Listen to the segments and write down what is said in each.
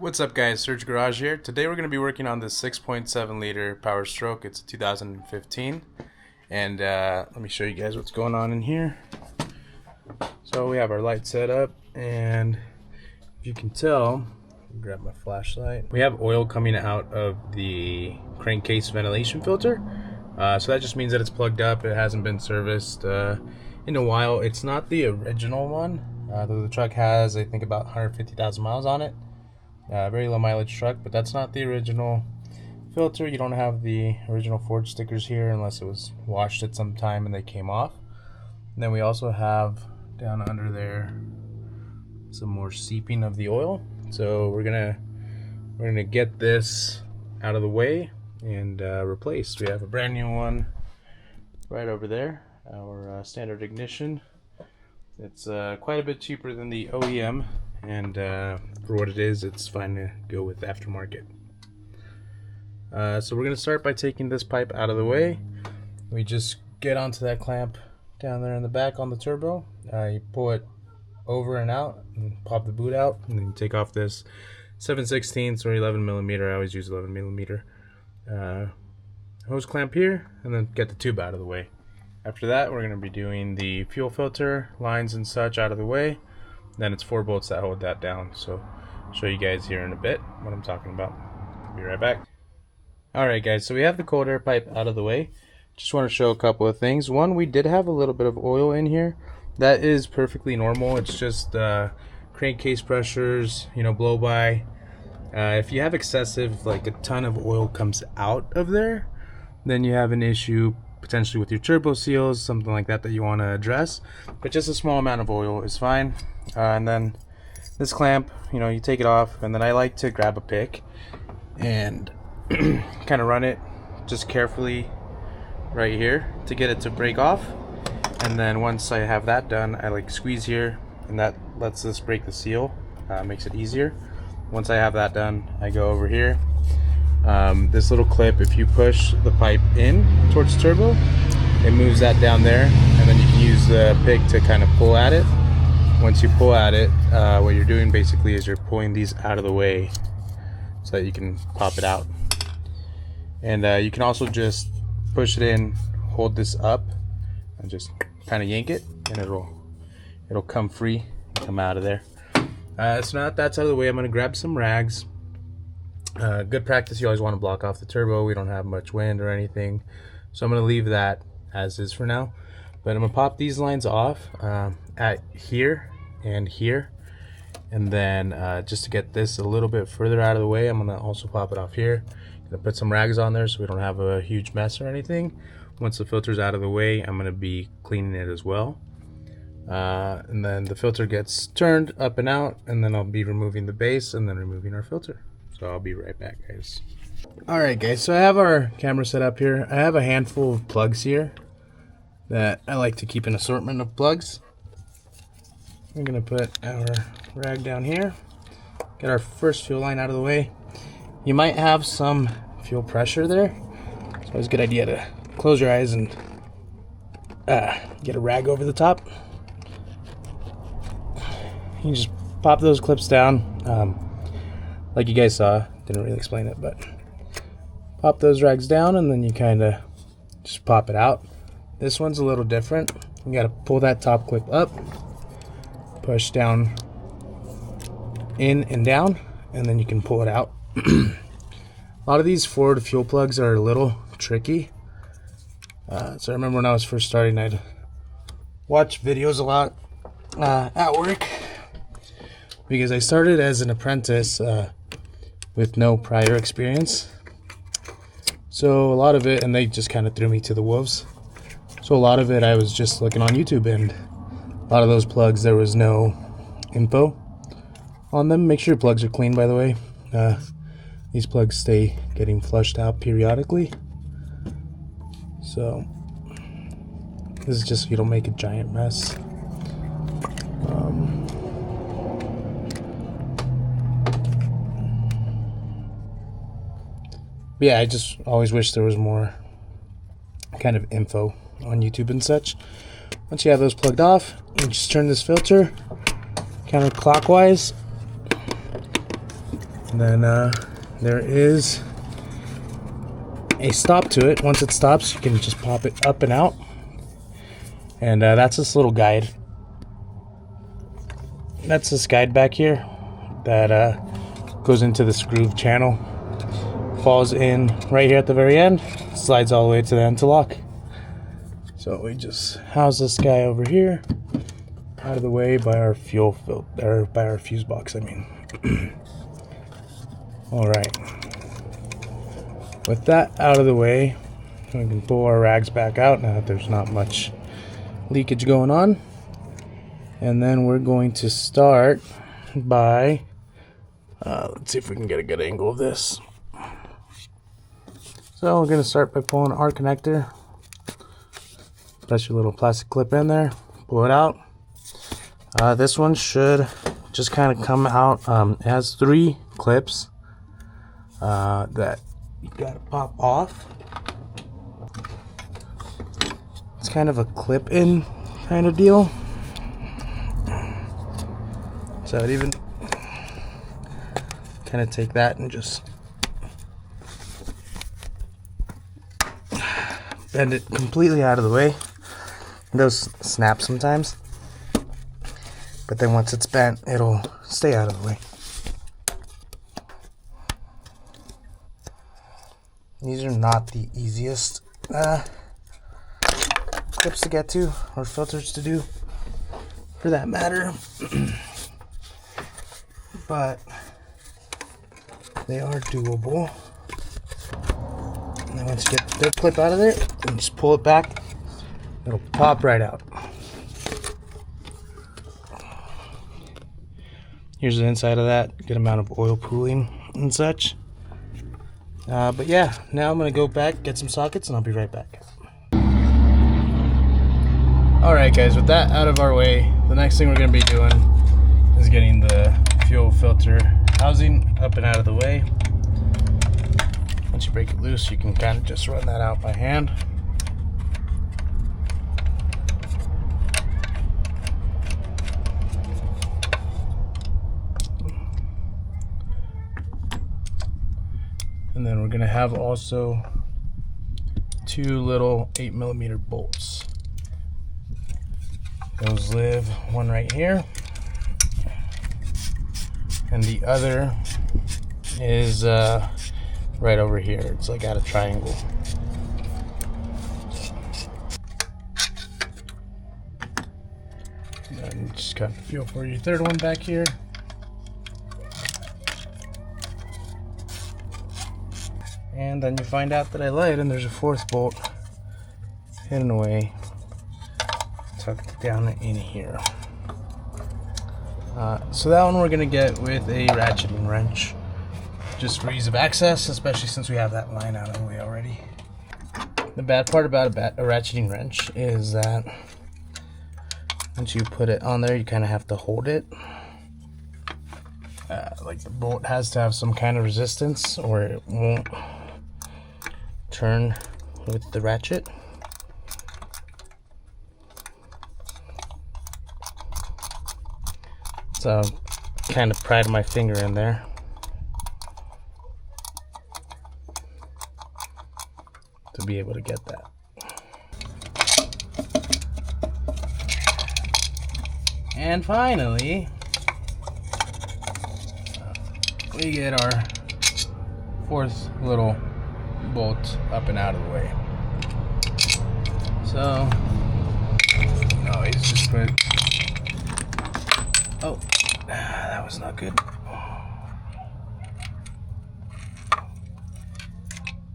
What's up guys, Surge Garage here. Today we're going to be working on this 6.7 liter Powerstroke. It's a 2015 and let me show you guys what's going on in here. So we have our light set up, and if you can tell, grab my flashlight, we have oil coming out of the crankcase ventilation filter. So that just means that it's plugged up. It hasn't been serviced in a while. It's not the original one. The truck has, I think, about 150,000 miles on it. Very low mileage truck, but that's not the original filter. You don't have the original Ford stickers here unless it was washed at some time and they came off. And then we also have down under there some more seeping of the oil. So we're gonna get this out of the way and replace. We have a brand new one right over there, our standard ignition. It's quite a bit cheaper than the OEM, and for what it is, it's fine to go with aftermarket. So we're going to start by taking this pipe out of the way. We just get onto that clamp down there in the back on the turbo. You pull it over and out and pop the boot out, and then you take off this 7/16 or 11 millimeter. I always use 11 millimeter hose clamp here, and then get the tube out of the way. After that, we're going to be doing the fuel filter lines and such out of the way. Then it's 4 bolts that hold that down. So I'll show you guys here in a bit what I'm talking about. I'll be right back. Alright guys, so we have the cold air pipe out of the way. Just want to show a couple of things. One, we did have a little bit of oil in here. That is perfectly normal. It's just crankcase pressures, blow by. If you have excessive, like a ton of oil comes out of there, then you have an issue potentially with your turbo seals, something like that you want to address. But just a small amount of oil is fine. And then this clamp, you take it off, and then I like to grab a pick and kind of run it just carefully right here to get it to break off. And then once I have that done, I like squeeze here, and that lets us break the seal, makes it easier. Once I have that done, I go over here. This little clip, if you push the pipe in towards the turbo, it moves that down there, and then you can use the pick to kind of pull at it. Once you pull at it, what you're doing basically is you're pulling these out of the way so that you can pop it out. And you can also just push it in, hold this up, and just kind of yank it, and it'll come free and come out of there. So now that that's out of the way, I'm going to grab some rags. Good practice, you always want to block off the turbo. We don't have much wind or anything, so I'm going to leave that as is for now. But I'm going to pop these lines off at here and here, and then just to get this a little bit further out of the way, I'm going to also pop it off here. I'm going to put some rags on there so we don't have a huge mess or anything. Once the filter's out of the way, I'm going to be cleaning it as well. And then the filter gets turned up and out, and then I'll be removing the base and then removing our filter. So I'll be right back, guys. Alright guys, so I have our camera set up here. I have a handful of plugs here that I like to keep an assortment of plugs. We're going to put our rag down here, get our first fuel line out of the way. You might have some fuel pressure there, so it's a good idea to close your eyes and get a rag over the top. You can just pop those clips down. Like you guys saw, didn't really explain it, but pop those rags down, and then you kind of just pop it out. This one's a little different. You got to pull that top clip up, push down, in and down, and then you can pull it out. A lot of these Ford fuel plugs are a little tricky. So I remember when I was first starting, I'd watch videos a lot at work, because I started as an apprentice with no prior experience. So a lot of it, and they just kind of threw me to the wolves. So a lot of it I was just looking on YouTube, and a lot of those plugs there was no info on them. Make sure your plugs are clean, by the way. These plugs stay getting flushed out periodically. So this is just so you don't make a giant mess. Yeah, I just always wish there was more kind of info on YouTube and such. Once you have those plugged off, you just turn this filter counterclockwise And then there is a stop to it. Once it stops, you can just pop it up and out. And that's this little guide. That's this guide back here that goes into this groove channel. Falls in right here at the very end, slides all the way to the interlock. So we just house this guy over here, out of the way by our fuel filter, or by our fuse box, I mean. All right. With that out of the way, we can pull our rags back out now that there's not much leakage going on. And then we're going to start by, let's see if we can get a good angle of this. So we're going to start by pulling our connector. That's your little plastic clip in there. Pull it out. This one should just kind of come out. It has 3 clips that you got to pop off. It's kind of a clip-in kind of deal. So I'd even kind of take that and just bend it completely out of the way. Those snap sometimes, but then once it's bent, it'll stay out of the way. These are not the easiest clips to get to, or filters to do, for that matter. But they are doable. And then once you get the third clip out of there, you just pull it back, it'll pop right out. Here's the inside of that, good amount of oil pooling and such. But yeah, now I'm going to go back, get some sockets, and I'll be right back. Alright guys, with that out of our way, the next thing we're going to be doing is getting the fuel filter housing up and out of the way. Once you break it loose, you can kind of just run that out by hand. And then we're going to have also 2 little 8mm bolts. Those live, one right here, and the other is right over here. It's like at a triangle. And then just kind of feel for your third one back here. And then you find out that I lied and there's a 4th bolt hidden away, tucked down in here. So that one we're going to get with a ratcheting wrench, just for ease of access, especially since we have that line out of the way already. The bad part about a ratcheting wrench is that once you put it on there, you kind of have to hold it. Like the bolt has to have some kind of resistance or it won't turn with the ratchet. So kind of pried my finger in there. To be able to get that. And finally, we get our 4th little bolt up and out of the way. So, always just put. Oh, that was not good.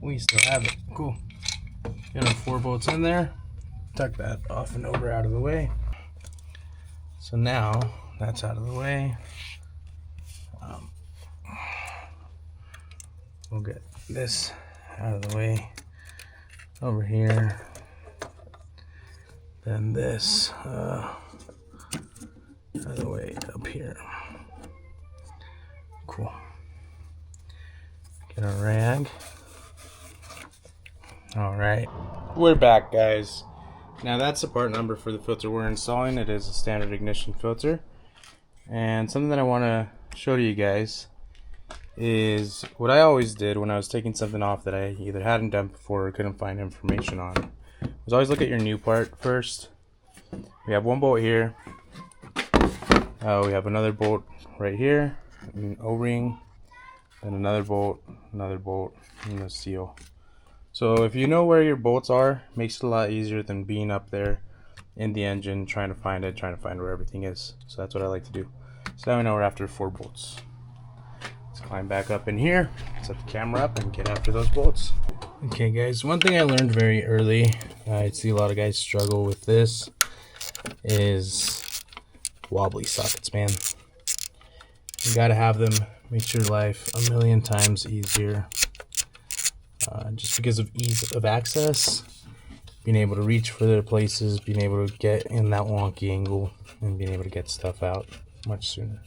We still have it. Cool. Get our 4 bolts in there. Tuck that off and over out of the way. So now that's out of the way. We'll get this out of the way over here. Then this out of the way up here. Cool. Get our rag. Alright, we're back, guys. Now that's the part number for the filter we're installing. It is a standard ignition filter. And something that I want to show to you guys is what I always did when I was taking something off that I either hadn't done before or couldn't find information on, was always look at your new part first. We have one bolt here. We have another bolt right here, an O-ring, and another bolt, and a seal. So if you know where your bolts are, it makes it a lot easier than being up there in the engine trying to find where everything is. So that's what I like to do. So now we know we're after 4 bolts. Let's climb back up in here, set the camera up, and get after those bolts. Okay guys, one thing I learned very early, I see a lot of guys struggle with this, is wobbly sockets, man. You gotta have them, makes your life a million times easier. Just because of ease of access, being able to reach further places, being able to get in that wonky angle, and being able to get stuff out much sooner.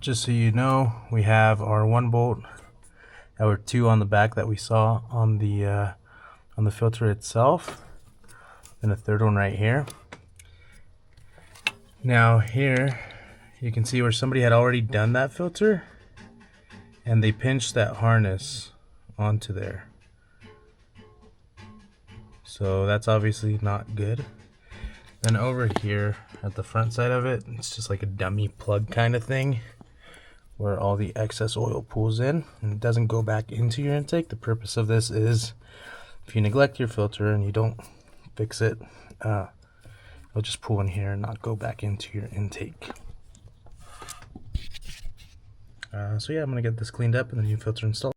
Just so you know, we have our 1 bolt, our 2 on the back that we saw on the filter itself, and a 3rd one right here. Now here you can see where somebody had already done that filter, and they pinched that harness onto there. So that's obviously not good. Then over here at the front side of it, it's just like a dummy plug kind of thing, where all the excess oil pulls in and it doesn't go back into your intake. The purpose of this is if you neglect your filter and you don't fix it, it'll just pull in here and not go back into your intake. So yeah, I'm gonna get this cleaned up and the new filter installed.